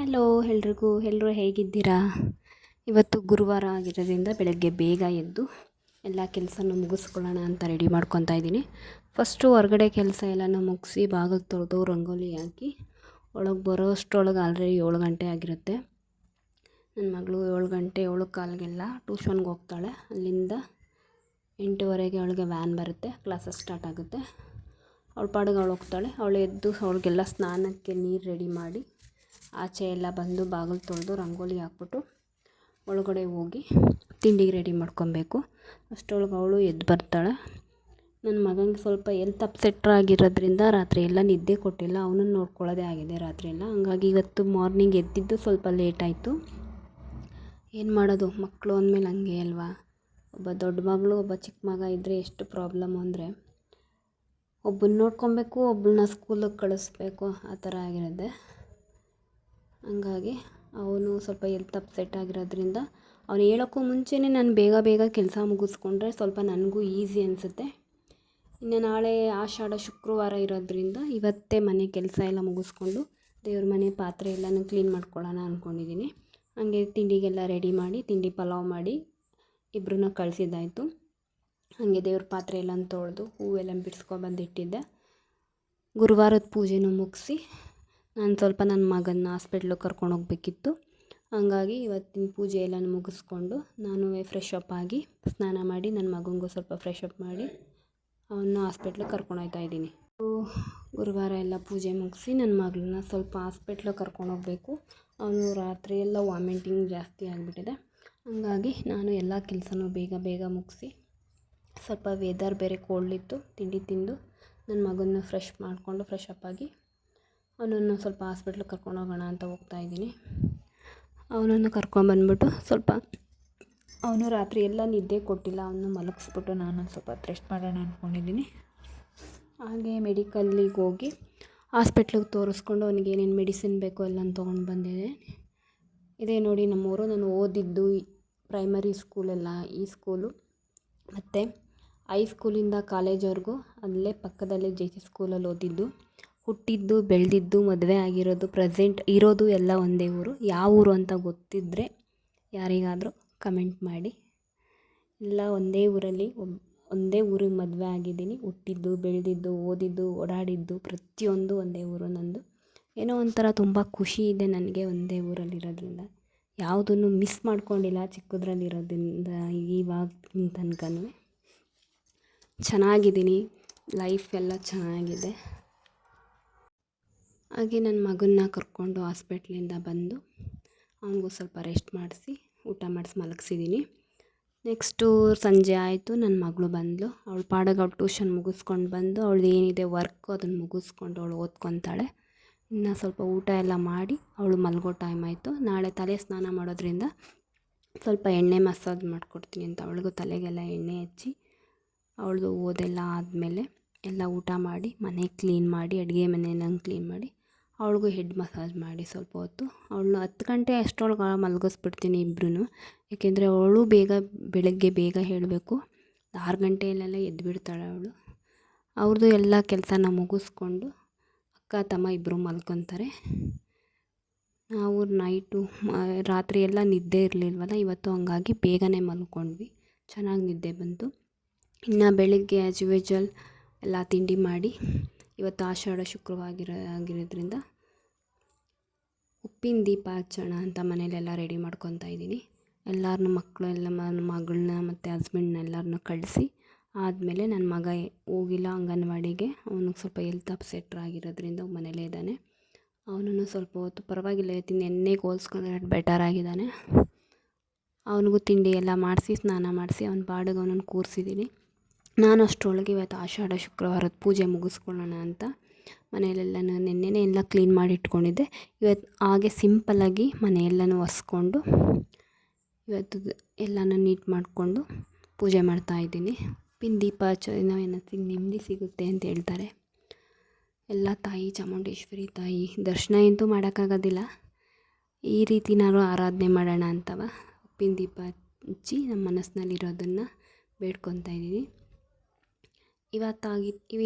Hello ಎಲ್ಲರೂ ಹೇಗಿದ್ದೀರಾ? ಇವತ್ತು ಗುರುವಾರ ಆಗಿರೋದ್ರಿಂದ ಬೆಳಗ್ಗೆ ಬೇಗ ಎದ್ದು ಎಲ್ಲ ಕೆಲಸನೂ ಮುಗಿಸ್ಕೊಳ್ಳೋಣ ಅಂತ ರೆಡಿ ಮಾಡ್ಕೊತಾ ಇದ್ದೀನಿ. ಫಸ್ಟು ಹೊರಗಡೆ ಕೆಲಸ ಎಲ್ಲನೂ ಮುಗಿಸಿ ಬಾಗಿಲು ತೊಳೆದು ರಂಗೋಲಿ ಹಾಕಿ ಒಳಗೆ ಬರೋ ಅಷ್ಟರೊಳಗೆ ಆಲ್ರೆಡಿ 7 ಗಂಟೆ ಆಗಿರುತ್ತೆ. ನನ್ನ ಮಗಳು 7 ಗಂಟೆ 7:15ಗೆಲ್ಲ ಟ್ಯೂಷನ್ಗೆ ಹೋಗ್ತಾಳೆ. ಅಲ್ಲಿಂದ 8:15ಗೆ ಅವಳಿಗೆ ವ್ಯಾನ್ ಬರುತ್ತೆ, ಕ್ಲಾಸಸ್ ಸ್ಟಾರ್ಟ್ ಆಗುತ್ತೆ. ಅವಳ ಪಾಡಿಗೆ ಅವಳು ಹೋಗ್ತಾಳೆ. ಅವಳು ಎದ್ದು ಅವಳಿಗೆಲ್ಲ ಸ್ನಾನಕ್ಕೆ ನೀರು ರೆಡಿ ಮಾಡಿ ಆಚೆ ಎಲ್ಲ ಬಂದು ಬಾಗಿಲು ತೊಳೆದು ರಂಗೋಲಿ ಹಾಕ್ಬಿಟ್ಟು ಒಳಗಡೆ ಹೋಗಿ ತಿಂಡಿಗೆ ರೆಡಿ ಮಾಡ್ಕೊಬೇಕು. ಅಷ್ಟರೊಳಗೆ ಅವಳು ಎದ್ದು ಬರ್ತಾಳೆ. ನನ್ನ ಮಗನಿಗೆ ಸ್ವಲ್ಪ ಎಲ್ತ್ ಅಪ್ಸೆಟ್ ಆಗಿರೋದ್ರಿಂದ ರಾತ್ರಿ ಎಲ್ಲ ನಿದ್ದೆ ಕೊಟ್ಟಿಲ್ಲ. ಅವನನ್ನು ನೋಡ್ಕೊಳ್ಳೋದೇ ಆಗಿದೆ ರಾತ್ರಿ ಎಲ್ಲ. ಹಂಗಾಗಿ ಇವತ್ತು ಮಾರ್ನಿಂಗ್ ಎದ್ದಿದ್ದು ಸ್ವಲ್ಪ ಲೇಟ್ ಆಯಿತು. ಏನು ಮಾಡೋದು, ಮಕ್ಕಳು ಅಂದಮೇಲೆ ಹಂಗೆ ಅಲ್ವಾ. ಒಬ್ಬ ದೊಡ್ಡ ಮಗಳು ಒಬ್ಬ ಚಿಕ್ಕ ಮಗ ಇದ್ದರೆ ಎಷ್ಟು ಪ್ರಾಬ್ಲಮ್ಮು ಅಂದರೆ, ಒಬ್ಬನ್ನ ನೋಡ್ಕೊಬೇಕು, ಒಬ್ಬಳನ್ನ ಸ್ಕೂಲಿಗೆ ಕಳಿಸ್ಬೇಕು, ಆ ಥರ ಆಗಿರುತ್ತೆ. ಹಂಗಾಗಿ ಅವನು ಸ್ವಲ್ಪ ಎಲ್ತ್ ಅಪ್ಸೆಟ್ ಆಗಿರೋದ್ರಿಂದ ಅವನು ಹೇಳೋಕ್ಕೂ ಮುಂಚೆನೇ ನಾನು ಬೇಗ ಕೆಲಸ ಮುಗಿಸ್ಕೊಂಡ್ರೆ ಸ್ವಲ್ಪ ನನಗೂ ಈಸಿ ಅನಿಸುತ್ತೆ. ಇನ್ನು ನಾಳೆ ಆಷಾಢ ಶುಕ್ರವಾರ ಇರೋದ್ರಿಂದ ಇವತ್ತೇ ಮನೆ ಕೆಲಸ ಎಲ್ಲ ಮುಗಿಸ್ಕೊಂಡು ದೇವ್ರ ಮನೆ ಪಾತ್ರೆ ಎಲ್ಲನೂ ಕ್ಲೀನ್ ಮಾಡ್ಕೊಳ್ಳೋಣ ಅಂದ್ಕೊಂಡಿದ್ದೀನಿ. ಹಾಗೆ ತಿಂಡಿಗೆಲ್ಲ ರೆಡಿ ಮಾಡಿ ತಿಂಡಿ ಪಲಾವ್ ಮಾಡಿ ಇಬ್ಬರನ್ನ ಕಳಿಸಿದ್ದಾಯಿತು. ಹಾಗೆ ದೇವ್ರ ಪಾತ್ರೆ ಎಲ್ಲನೂ ತೊಳೆದು ಹೂವೆಲ್ಲ ಬಿಡಿಸ್ಕೊಬಂದಿಟ್ಟಿದ್ದೆ. ಗುರುವಾರದ ಪೂಜೆನೂ ಮುಗಿಸಿ ನಾನು ಸ್ವಲ್ಪ ನನ್ನ ಮಗನ್ನ ಹಾಸ್ಪಿಟ್ಲಿಗೆ ಕರ್ಕೊಂಡು ಹೋಗಬೇಕಿತ್ತು. ಹಂಗಾಗಿ ಇವತ್ತಿನ ಪೂಜೆ ಎಲ್ಲನೂ ಮುಗಿಸ್ಕೊಂಡು ನಾನು ಫ್ರೆಶ್ ಅಪ್ ಆಗಿ ಸ್ನಾನ ಮಾಡಿ ನನ್ನ ಮಗನಿಗೂ ಸ್ವಲ್ಪ ಫ್ರೆಶ್ ಅಪ್ ಮಾಡಿ ಅವನ್ನ ಹಾಸ್ಪಿಟ್ಲಿಗೆ ಕರ್ಕೊಂಡು ಹೋಗ್ತಾ ಇದ್ದೀನಿ. ಗುರುವಾರ ಎಲ್ಲ ಪೂಜೆ ಮುಗಿಸಿ ನನ್ನ ಮಗಳನ್ನ ಸ್ವಲ್ಪ ಹಾಸ್ಪಿಟ್ಲಿಗೆ ಕರ್ಕೊಂಡು ಹೋಗಬೇಕು. ಅವನು ರಾತ್ರಿ ಎಲ್ಲ ವಾಮಿಟಿಂಗ್ ಜಾಸ್ತಿ ಆಗಿಬಿಟ್ಟಿದೆ. ಹಂಗಾಗಿ ನಾನು ಎಲ್ಲ ಕೆಲಸನೂ ಬೇಗ ಮುಗಿಸಿ, ಸ್ವಲ್ಪ ವೆದರ್ ಬೇರೆ ಕೋಲ್ಡ್ ಇತ್ತು, ತಿಂಡಿ ತಿಂದು ನನ್ನ ಮಗನ್ನ ಫ್ರೆಶ್ ಮಾಡಿಕೊಂಡು ಫ್ರೆಶ್ ಅಪ್ ಆಗಿ ಅವನನ್ನು ಸ್ವಲ್ಪ ಹಾಸ್ಪಿಟ್ಲಿಗೆ ಕರ್ಕೊಂಡು ಹೋಗೋಣ ಅಂತ ಹೋಗ್ತಾಯಿದ್ದೀನಿ. ಅವನನ್ನು ಕರ್ಕೊಂಬಂದ್ಬಿಟ್ಟು ಸ್ವಲ್ಪ ಅವನು ರಾತ್ರಿ ಎಲ್ಲ ನಿದ್ದೆ ಕೊಟ್ಟಿಲ್ಲ, ಅವನು ಮಲಗಿಸ್ಬಿಟ್ಟು ನಾನು ಸ್ವಲ್ಪ ರೆಸ್ಟ್ ಮಾಡೋಣ ಅಂದ್ಕೊಂಡಿದ್ದೀನಿ. ಹಾಗೆ ಮೆಡಿಕಲ್ಲಿಗೆ ಹೋಗಿ ಹಾಸ್ಪಿಟ್ಲಿಗೆ ತೋರಿಸ್ಕೊಂಡು ಅವನಿಗೆ ಏನೇನು ಮೆಡಿಸಿನ್ ಬೇಕೋ ಎಲ್ಲ ತೊಗೊಂಡು ಬಂದಿದ್ದೆ. ಇದೇ ನೋಡಿ ನಮ್ಮೂರು. ನಾನು ಓದಿದ್ದು ಪ್ರೈಮರಿ ಸ್ಕೂಲೆಲ್ಲ ಈ ಸ್ಕೂಲು, ಮತ್ತು ಹೈಸ್ಕೂಲಿಂದ ಕಾಲೇಜ್ವರೆಗೂ ಅಲ್ಲೇ ಪಕ್ಕದಲ್ಲೇ JC ಸ್ಕೂಲಲ್ಲಿ ಓದಿದ್ದು. ಹುಟ್ಟಿದ್ದು ಬೆಳೆದಿದ್ದು ಮದುವೆ ಆಗಿರೋದು ಪ್ರೆಸೆಂಟ್ ಇರೋದು ಎಲ್ಲ ಒಂದೇ ಊರು. ಯಾವ ಊರು ಅಂತ ಗೊತ್ತಿದ್ದರೆ ಯಾರಿಗಾದರೂ ಕಮೆಂಟ್ ಮಾಡಿ. ಎಲ್ಲ ಒಂದೇ ಊರಲ್ಲಿ ಒಂದೇ ಊರಿಗೆ ಮದುವೆ ಆಗಿದ್ದೀನಿ. ಹುಟ್ಟಿದ್ದು ಬೆಳೆದಿದ್ದು ಓದಿದ್ದು ಓಡಾಡಿದ್ದು ಪ್ರತಿಯೊಂದು ಒಂದೇ ಊರು ನಂದು. ಏನೋ ಒಂಥರ ತುಂಬ ಖುಷಿ ಇದೆ ನನಗೆ ಒಂದೇ ಊರಲ್ಲಿರೋದ್ರಿಂದ. ಯಾವುದನ್ನು ಮಿಸ್ ಮಾಡ್ಕೊಂಡಿಲ್ಲ ಚಿಕ್ಕದ್ರಲ್ಲಿರೋದ್ರಿಂದ ಇವಾಗಿನ ತನಕನೂ ಚೆನ್ನಾಗಿದ್ದೀನಿ. ಲೈಫ್ ಎಲ್ಲ ಚೆನ್ನಾಗಿದೆ. ಹಾಗೆ ನನ್ನ ಮಗನ್ನ ಕರ್ಕೊಂಡು ಹಾಸ್ಪಿಟ್ಲಿಂದ ಬಂದು ಅವನಿಗೂ ಸ್ವಲ್ಪ ರೆಸ್ಟ್ ಮಾಡಿಸಿ ಊಟ ಮಾಡಿಸಿ ಮಲಗಿಸಿದ್ದೀನಿ. ನೆಕ್ಸ್ಟು ಸಂಜೆ ಆಯಿತು. ನನ್ನ ಮಗಳು ಬಂದಳು. ಅವಳು ಪಾಡಿಗೆ ಅವಳು ಟ್ಯೂಷನ್ ಮುಗಿಸ್ಕೊಂಡು ಬಂದು ಅವಳು ಏನಿದೆ ವರ್ಕು ಅದನ್ನು ಮುಗಿಸ್ಕೊಂಡು ಅವಳು ಓದ್ಕೊತಾಳೆ. ಇನ್ನು ಸ್ವಲ್ಪ ಊಟ ಎಲ್ಲ ಮಾಡಿ ಅವಳು ಮಲಗೋ ಟೈಮ್ ಆಯಿತು. ನಾಳೆ ತಲೆ ಸ್ನಾನ ಮಾಡೋದ್ರಿಂದ ಸ್ವಲ್ಪ ಎಣ್ಣೆ ಮಸಾಜ್ ಮಾಡಿಕೊಡ್ತೀನಿ ಅಂತ ಅವಳಿಗೂ ತಲೆಗೆಲ್ಲ ಎಣ್ಣೆ ಹಚ್ಚಿ ಅವಳದು ಓದೆಲ್ಲ ಆದಮೇಲೆ ಎಲ್ಲ ಊಟ ಮಾಡಿ ಮನೆ ಕ್ಲೀನ್ ಮಾಡಿ ಅಡುಗೆ ಮನೆಯೆಲ್ಲ ಕ್ಲೀನ್ ಮಾಡಿ ಅವಳಿಗೂ ಹೆಡ್ ಮಸಾಜ್ ಮಾಡಿ ಸ್ವಲ್ಪ ಹೊತ್ತು ಅವಳನ್ನ 10 ಗಂಟೆ ಅಷ್ಟರೊಳಗೆ ಮಲಗಿಸ್ಬಿಡ್ತೀನಿ ಇಬ್ಬರೂ. ಏಕೆಂದರೆ ಅವಳು ಬೆಳಗ್ಗೆ ಬೇಗ ಹೇಳಬೇಕು. 6 ಗಂಟೆಯಲ್ಲೆಲ್ಲ ಎದ್ದುಬಿಡ್ತಾಳೆ ಅವಳು. ಅವ್ರದ್ದು ಎಲ್ಲ ಕೆಲಸನ ಮುಗಿಸ್ಕೊಂಡು ಅಕ್ಕ ತಮ್ಮ ಇಬ್ಬರು ಮಲ್ಕೊತಾರೆ. ನಾವು ರಾತ್ರಿ ಎಲ್ಲ ನಿದ್ದೆ ಇರಲಿಲ್ವಲ್ಲ ಇವತ್ತು, ಹಂಗಾಗಿ ಬೇಗನೆ ಮಲ್ಕೊಂಡ್ವಿ. ಚೆನ್ನಾಗಿ ನಿದ್ದೆ ಬಂತು. ಇನ್ನು ಬೆಳಿಗ್ಗೆ ಆ್ಯಸ್ ಯೂಶ್ವಲ್ ಎಲ್ಲ ತಿಂಡಿ ಮಾಡಿ, ಇವತ್ತು ಆಷಾಢ ಶುಕ್ರವಾರ ಆಗಿರೋದ್ರಿಂದ ಉಪ್ಪಿನ ದೀಪ ಹಚ್ಚೋಣ ಅಂತ ಮನೇಲೆಲ್ಲ ರೆಡಿ ಮಾಡ್ಕೊತಾ ಇದ್ದೀನಿ. ಎಲ್ಲರನ್ನೂ ಮಕ್ಕಳೆಲ್ಲ ಮಗಳನ್ನ ಮತ್ತು ಹಸ್ಬೆಂಡ್ನ ಎಲ್ಲರನ್ನೂ ಕಳಿಸಿ ಆದಮೇಲೆ ನನ್ನ ಮಗ ಹೋಗಿಲ್ಲ ಅಂಗನವಾಡಿಗೆ. ಅವನಿಗೆ ಸ್ವಲ್ಪ ಹೆಲ್ತ್ ಅಪ್ಸೆಟ್ ಆಗಿರೋದ್ರಿಂದ ಮನೇಲೇ ಇದ್ದಾನೆ. ಅವನನ್ನು ಸ್ವಲ್ಪ ಹೊತ್ತು ಪರವಾಗಿಲ್ಲ, ನೆನ್ನೆಗೆ ಹೋಲ್ಸ್ಕೊಂಡ್ರೆ ಬೆಟರ್ ಆಗಿದ್ದಾನೆ. ಅವನಿಗೂ ತಿಂಡಿ ಎಲ್ಲ ಮಾಡಿಸಿ ಸ್ನಾನ ಮಾಡಿಸಿ ಅವನ ಪಾಡಿಗೆ ಅವನನ್ನು ಕೂರಿಸಿದ್ದೀನಿ. ನಾನು ಅಷ್ಟರೊಳಗೆ ಇವತ್ತು ಆಷಾಢ ಶುಕ್ರವಾರದ ಪೂಜೆ ಮುಗಿಸ್ಕೊಳ್ಳೋಣ ಅಂತ ಮನೆಯಲ್ಲೆಲ್ಲನೂ ನೆನ್ನೆನೇ ಎಲ್ಲ ಕ್ಲೀನ್ ಮಾಡಿ ಇಟ್ಕೊಂಡಿದ್ದೆ. ಇವತ್ತು ಹಾಗೆ ಸಿಂಪಲ್ಲಾಗಿ ಮನೆಯೆಲ್ಲನೂ ಒರೆಸ್ಕೊಂಡು ಇವತ್ತು ಎಲ್ಲನೂ ನೀಟ್ ಮಾಡಿಕೊಂಡು ಪೂಜೆ ಮಾಡ್ತಾಯಿದ್ದೀನಿ. ಉಪ್ಪಿನ ದೀಪ ಹಚ್ಚೋದ್ರಿಂದ ನೆಮ್ಮದಿ ಸಿಗುತ್ತೆ ಅಂತ ಹೇಳ್ತಾರೆ. ಎಲ್ಲ ತಾಯಿ ಚಾಮುಂಡೇಶ್ವರಿ ತಾಯಿ ದರ್ಶನ ಅಂತೂ ಮಾಡೋಕ್ಕಾಗೋದಿಲ್ಲ, ಈ ರೀತಿನಾದ್ರು ಆರಾಧನೆ ಮಾಡೋಣ ಅಂತವ ಉಪ್ಪಿನ ದೀಪ ಹಚ್ಚಿ ನಮ್ಮ ಮನಸ್ಸಿನಲ್ಲಿರೋದನ್ನು ಬೇಡ್ಕೊತಾ ಇದ್ದೀನಿ.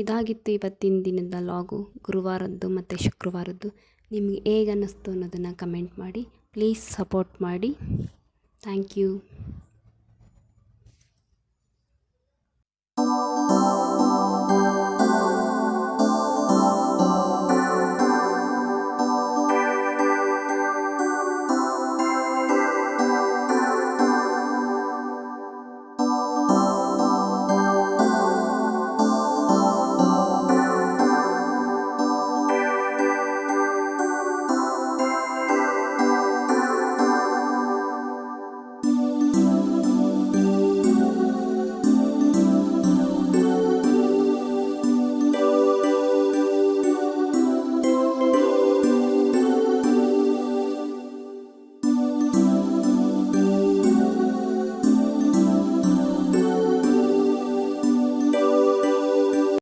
ಇದಾಗಿತ್ತು ಇವತ್ತಿನ ದಿನದ ಲಾಗು, ಗುರುವಾರದ್ದು ಮತ್ತು ಶುಕ್ರವಾರದ್ದು. ನಿಮಗೆ ಹೇಗೆ ಅನ್ನಿಸ್ತು ಅನ್ನೋದನ್ನು ಕಮೆಂಟ್ ಮಾಡಿ. ಪ್ಲೀಸ್ ಸಪೋರ್ಟ್ ಮಾಡಿ. Thank you.